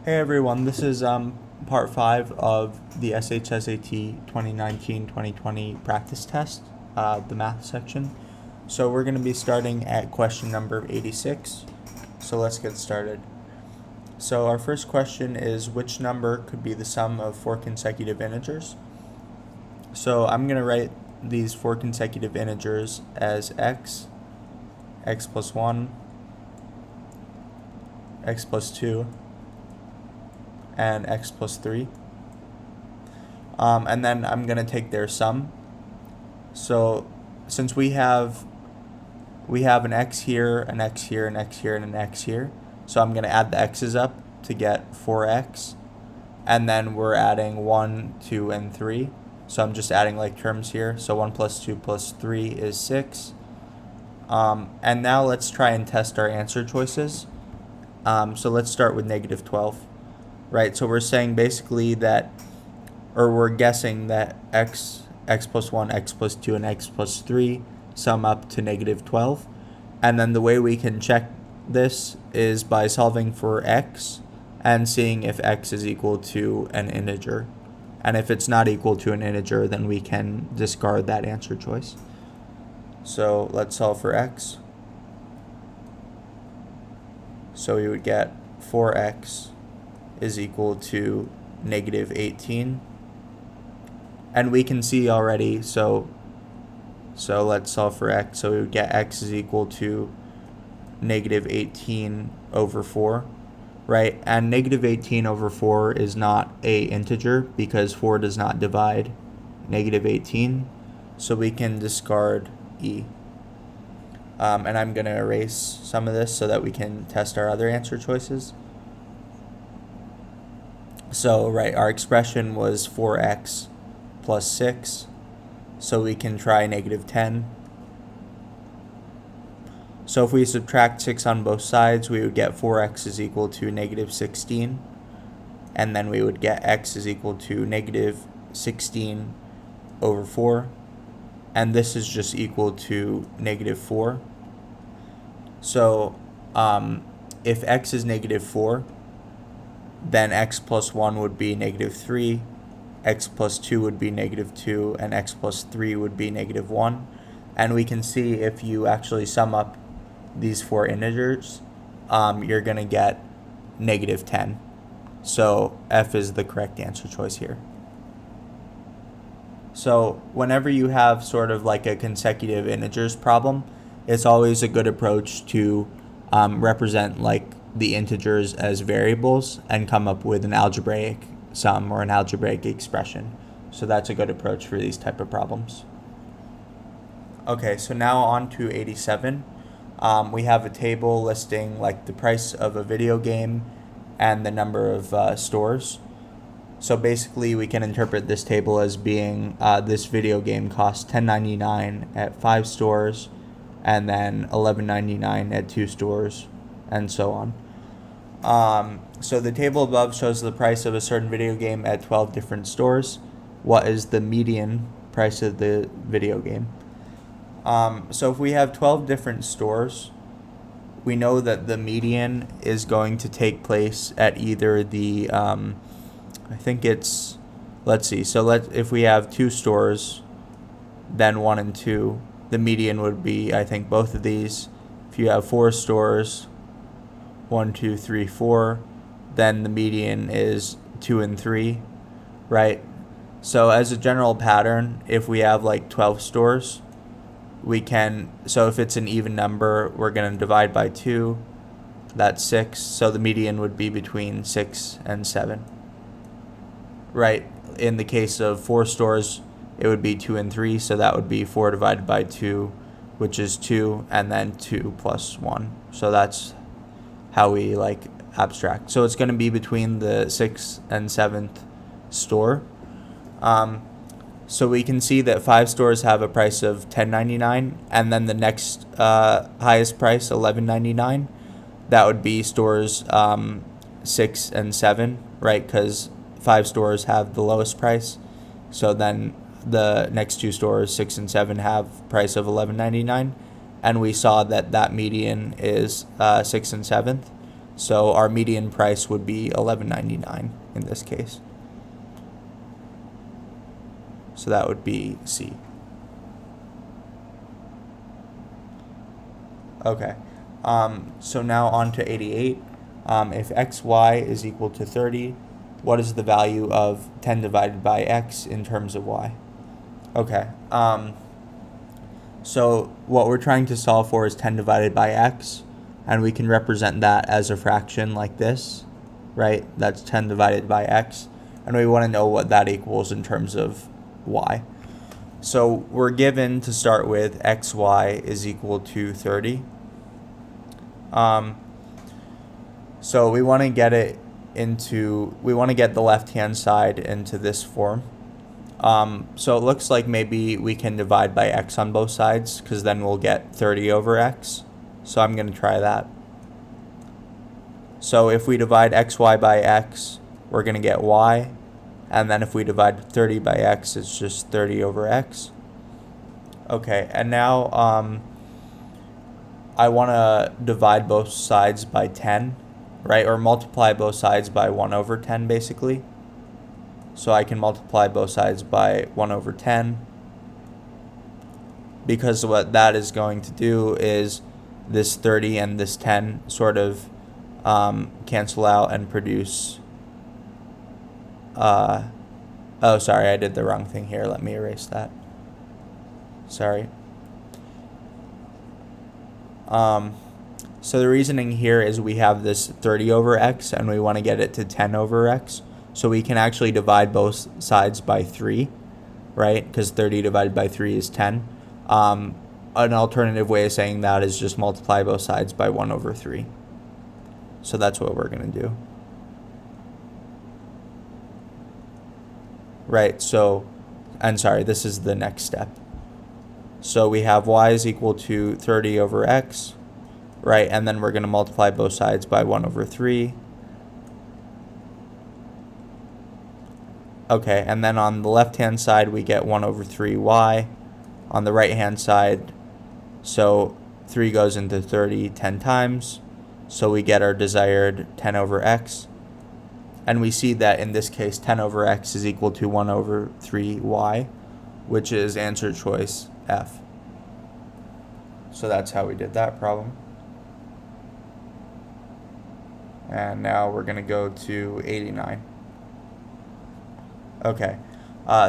Hey everyone, this is part 5 of the SHSAT 2019-2020 practice test, the math section. So we're going to be starting at question number 86. So let's get started. So our first question is, which number could be the sum of 4 consecutive integers? So I'm going to write these 4 consecutive integers as x plus 1, x plus 2, and x plus 3. And then I'm going to take their sum. So since we have an x here, an x here, an x here, and an x here, so I'm going to add the x's up to get 4x. And then we're adding 1, 2, and 3. So I'm just adding like terms here. So 1 plus 2 plus 3 is 6. And now let's try and test our answer choices. So let's start with negative 12. Right, so we're saying basically that, or we're guessing that x plus 1, x plus 2, and x plus 3 sum up to negative 12. And then the way we can check this is by solving for x and seeing if x is equal to an integer. And if it's not equal to an integer, then we can discard that answer choice. So let's solve for x. So we would get 4x is equal to negative 18. And we can see already, so let's solve for x. So we would get x is equal to negative 18 over 4, right? And negative 18 over 4 is not a integer because 4 does not divide negative 18. So we can discard e. And I'm going to erase some of this so that we can test our other answer choices. So, right, our expression was 4x plus 6, so we can try negative 10. So if we subtract 6 on both sides, we would get 4x is equal to negative 16, and then we would get x is equal to negative 16 over 4, and this is just equal to negative 4. So if x is negative 4, then x plus 1 would be negative 3, x plus 2 would be negative 2, and x plus 3 would be negative 1. And we can see if you actually sum up these 4 integers, you're going to get negative 10. So F is the correct answer choice here. So whenever you have sort of like a consecutive integers problem, it's always a good approach to represent like the integers as variables and come up with an algebraic sum or an algebraic expression. So that's a good approach for these type of problems. Okay, so now on to 87. We have a table listing like the price of a video game and the number of stores. So basically we can interpret this table as being this video game costs $10.99 at 5 stores and then $11.99 at 2 stores and so on. So the table above shows the price of a certain video game at 12 different stores. What is the median price of the video game? So if we have 12 different stores, we know that the median is going to take place at either the, I think it's, let's see, so if we have 2 stores, then 1 and 2, the median would be, I think, both of these. If you have 4 stores, 1, 2, 3, 4, then the median is 2 and 3, right? So as a general pattern, if we have like 12 stores, we can, so if it's an even number, we're going to divide by 2, that's 6, so the median would be between 6 and 7, right? In the case of 4 stores, it would be 2 and 3, so that would be 4 divided by 2, which is 2, and then 2 plus 1, so that's how we like abstract. So it's going to be between the 6th and 7th store. So we can see that 5 stores have a price of $10.99, and then the next highest price, $11.99. That would be stores 6 and 7, right? Because 5 stores have the lowest price. So then the next 2 stores, 6 and 7, have price of $11.99. And we saw that that median is 6th and 7th. So our median price would be $11.99 in this case. So that would be C. Okay. So now on to 88. If xy is equal to 30, what is the value of 10 divided by x in terms of y? Okay. So what we're trying to solve for is 10 divided by x, and we can represent that as a fraction like this, right? That's 10 divided by x, and we want to know what that equals in terms of y. So we're given to start with xy is equal to 30. So we want to get the left-hand side into this form. So it looks like maybe we can divide by x on both sides, because then we'll get 30 over x. So I'm going to try that. So if we divide xy by x, we're going to get y. And then if we divide 30 by x, it's just 30 over x. Okay, and now I want to divide both sides by 10, right? Or multiply both sides by 1 over 10, basically. So I can multiply both sides by 1 over 10. Because what that is going to do is this 30 and this 10 sort of cancel out and produce... oh, sorry, I did the wrong thing here. Let me erase that. Sorry. So the reasoning here is we have this 30 over x, and we want to get it to 10 over x. So we can actually divide both sides by 3, right? Because 30 divided by 3 is 10. An alternative way of saying that is just multiply both sides by 1 over 3. So that's what we're going to do. Right, so, and sorry, this is the next step. So we have y is equal to 30 over x, right? And then we're going to multiply both sides by 1 over 3. Okay, and then on the left-hand side, we get 1 over 3y. On the right-hand side, so 3 goes into 30 10 times. So we get our desired 10 over x. And we see that in this case, 10 over x is equal to 1 over 3y, which is answer choice F. So that's how we did that problem. And now we're going to go to 89. Okay,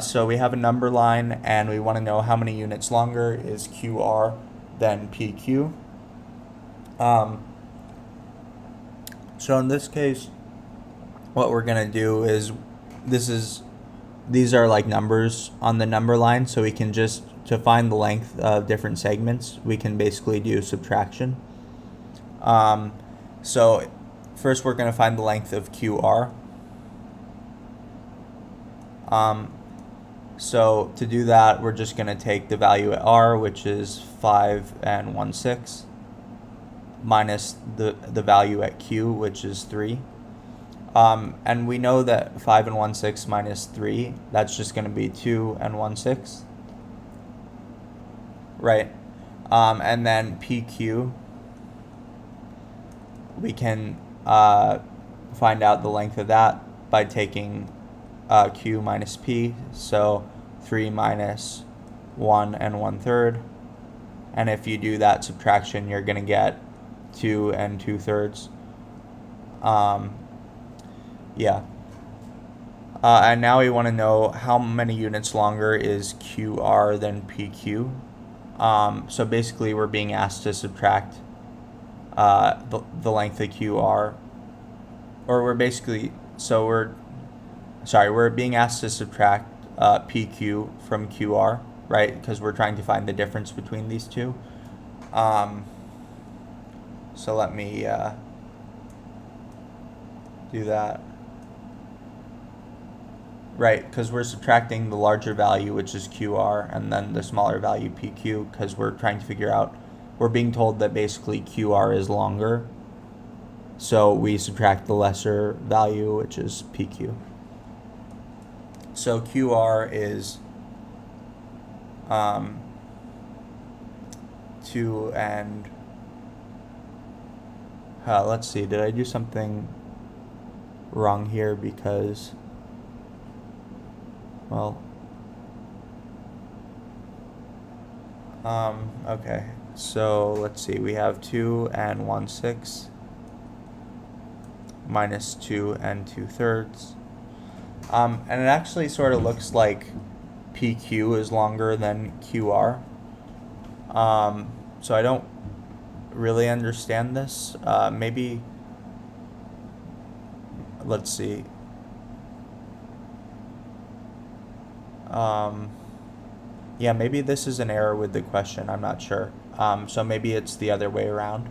so we have a number line, and we want to know how many units longer is QR than PQ. So in this case, what we're going to do is, these are like numbers on the number line, so we can just, to find the length of different segments, we can basically do subtraction. So first we're going to find the length of QR. So to do that, we're just going to take the value at R, which is 5 and 1/6, minus the value at Q, which is 3. And we know that 5 and 1/6 minus 3, that's just going to be 2 and 1/6. Right. And then PQ, we can find out the length of that by taking Q minus P, so 3 minus 1 and 1/3. And if you do that subtraction, you're going to get 2 and 2/3. Yeah. And now we want to know how many units longer is QR than PQ. So basically we're being asked to subtract the length of QR, or we're being asked to subtract PQ from QR, right? Because we're trying to find the difference between these two. So let me do that. Right, because we're subtracting the larger value, which is QR, and then the smaller value, PQ, because we're trying to figure out, we're being told that basically QR is longer. So we subtract the lesser value, which is PQ. So QR is 2 and Let's see, did I do something wrong here? Because, well, okay, so let's see, we have 2 and 1/6 minus 2 and 2/3. And it actually sort of looks like PQ is longer than QR. So I don't really understand this. Maybe, let's see. Yeah, maybe this is an error with the question. I'm not sure. So maybe it's the other way around.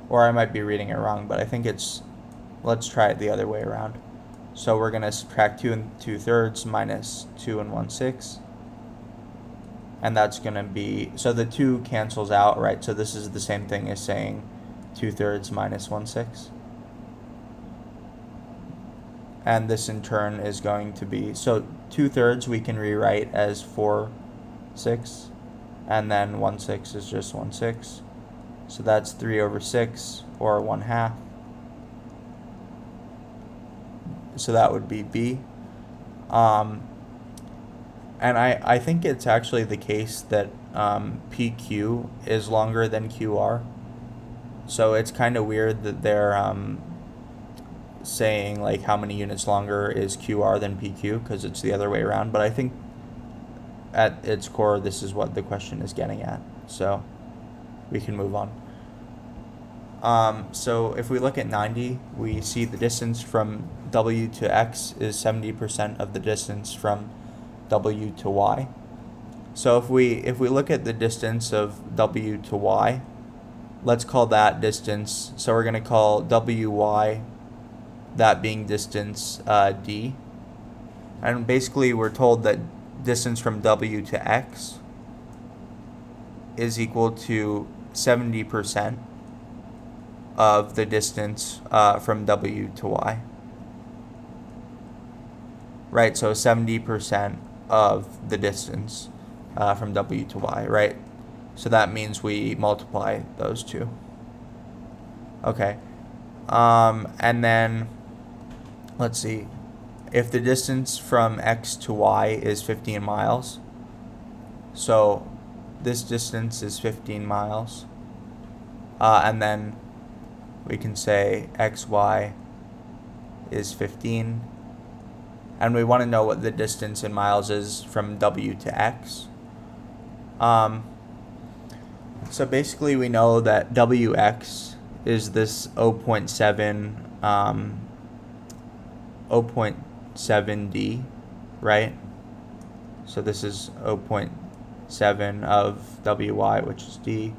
Or I might be reading it wrong, but I think it's, let's try it the other way around. So we're going to subtract 2 and 2/3 minus 2 and 1/6. And that's going to be, so the 2 cancels out, right? So this is the same thing as saying 2/3 minus 1/6. And this in turn is going to be, so 2/3 we can rewrite as 4/6. And then 1/6 is just 1/6. So that's 3/6 or 1/2. So that would be B. And I think it's actually the case that PQ is longer than QR. So it's kind of weird that they're saying like how many units longer is QR than PQ, because it's the other way around. But I think at its core, this is what the question is getting at. So we can move on. So if we look at 90, we see the distance from W to X is 70% of the distance from W to Y. So if we look at the distance of W to Y, let's call that distance. So we're going to call WY, that being distance D. And basically we're told that distance from W to X is equal to 70% of the distance from W to Y. Right, so 70% of the distance from W to Y, right? So that means we multiply those two. Okay. And then, let's see. If the distance from X to Y is 15 miles, so this distance is 15 miles. And then we can say XY is 15. And we want to know what the distance in miles is from W to X. So basically we know that WX is this 0.7D, right? So this is 0.7 of WY, which is D.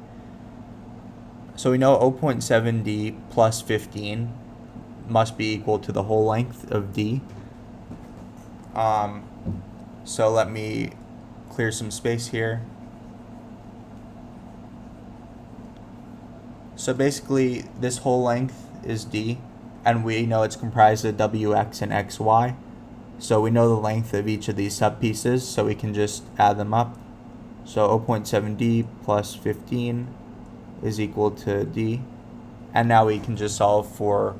So we know 0.7D plus 15 must be equal to the whole length of D. So let me clear some space here. So basically this whole length is D, and we know it's comprised of WX and XY. So we know the length of each of these subpieces, so we can just add them up. So 0.7D plus 15 is equal to D. And now we can just solve for,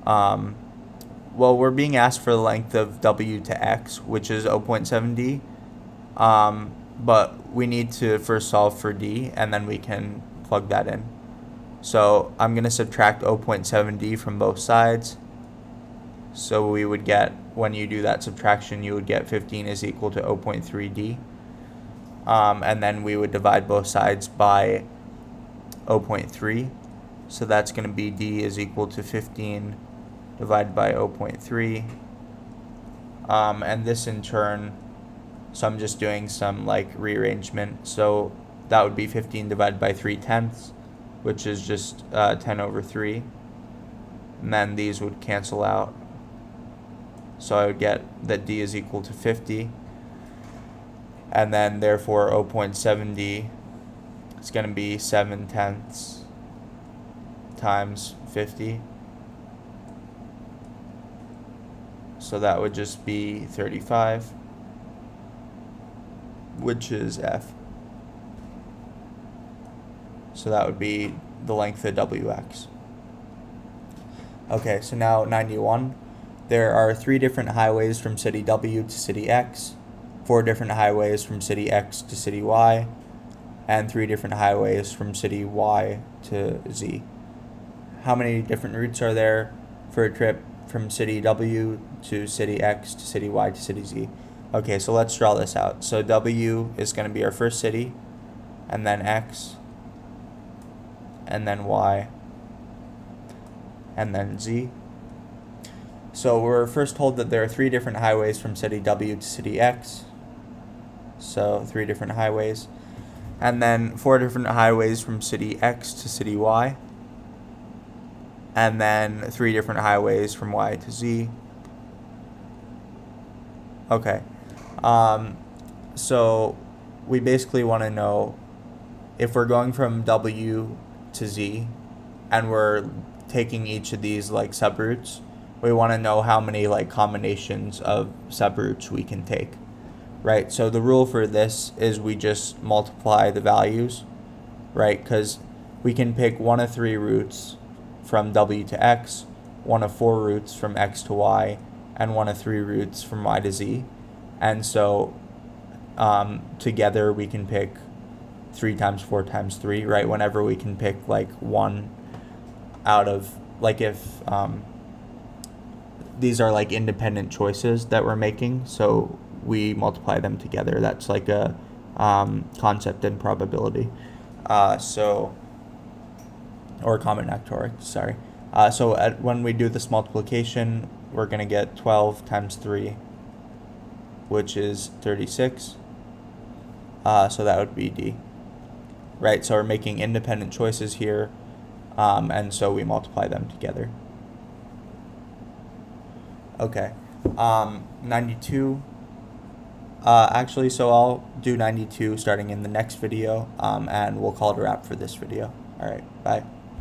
well, we're being asked for the length of W to X, which is 0.7D. But we need to first solve for D, and then we can plug that in. So I'm going to subtract 0.7D from both sides. So we would get, when you do that subtraction, you would get 15 is equal to 0.3D. And then we would divide both sides by 0.3. So that's going to be D is equal to 15 divided by 0.3. And this in turn, so I'm just doing some like rearrangement. So that would be 15 divided by 3/10, which is just 10 over 3. And then these would cancel out. So I would get that D is equal to 50. And then therefore 0.7D is going to be 7/10 times 50. So that would just be 35, which is F. So that would be the length of WX. Okay, so now 91. There are 3 different highways from city W to city X, 4 different highways from city X to city Y, and 3 different highways from city Y to Z. How many different routes are there for a trip from city W to city X to city Y to city Z? Okay, so let's draw this out. So W is going to be our first city, and then X, and then Y, and then Z. So we're first told that there are 3 different highways from city W to city X. So 3 different highways. And then 4 different highways from city X to city Y. And then 3 different highways from Y to Z. Okay. So we basically want to know if we're going from W to Z and we're taking each of these like subroutes, we want to know how many like combinations of subroutes we can take, right? So the rule for this is we just multiply the values, right? Because we can pick 1 of 3 routes from W to X, 1 of 4 routes from X to Y, and 1 of 3 routes from Y to Z. And so together we can pick 3 times 4 times 3, right? Whenever we can pick like 1 out of, like if these are like independent choices that we're making, so we multiply them together. That's like a concept in probability. Or combinatorics, sorry. When we do this multiplication, we're going to get 12 times 3, which is 36. So that would be D. Right, so we're making independent choices here, and so we multiply them together. Okay, 92. Actually, so I'll do 92 starting in the next video, and we'll call it a wrap for this video. All right, bye.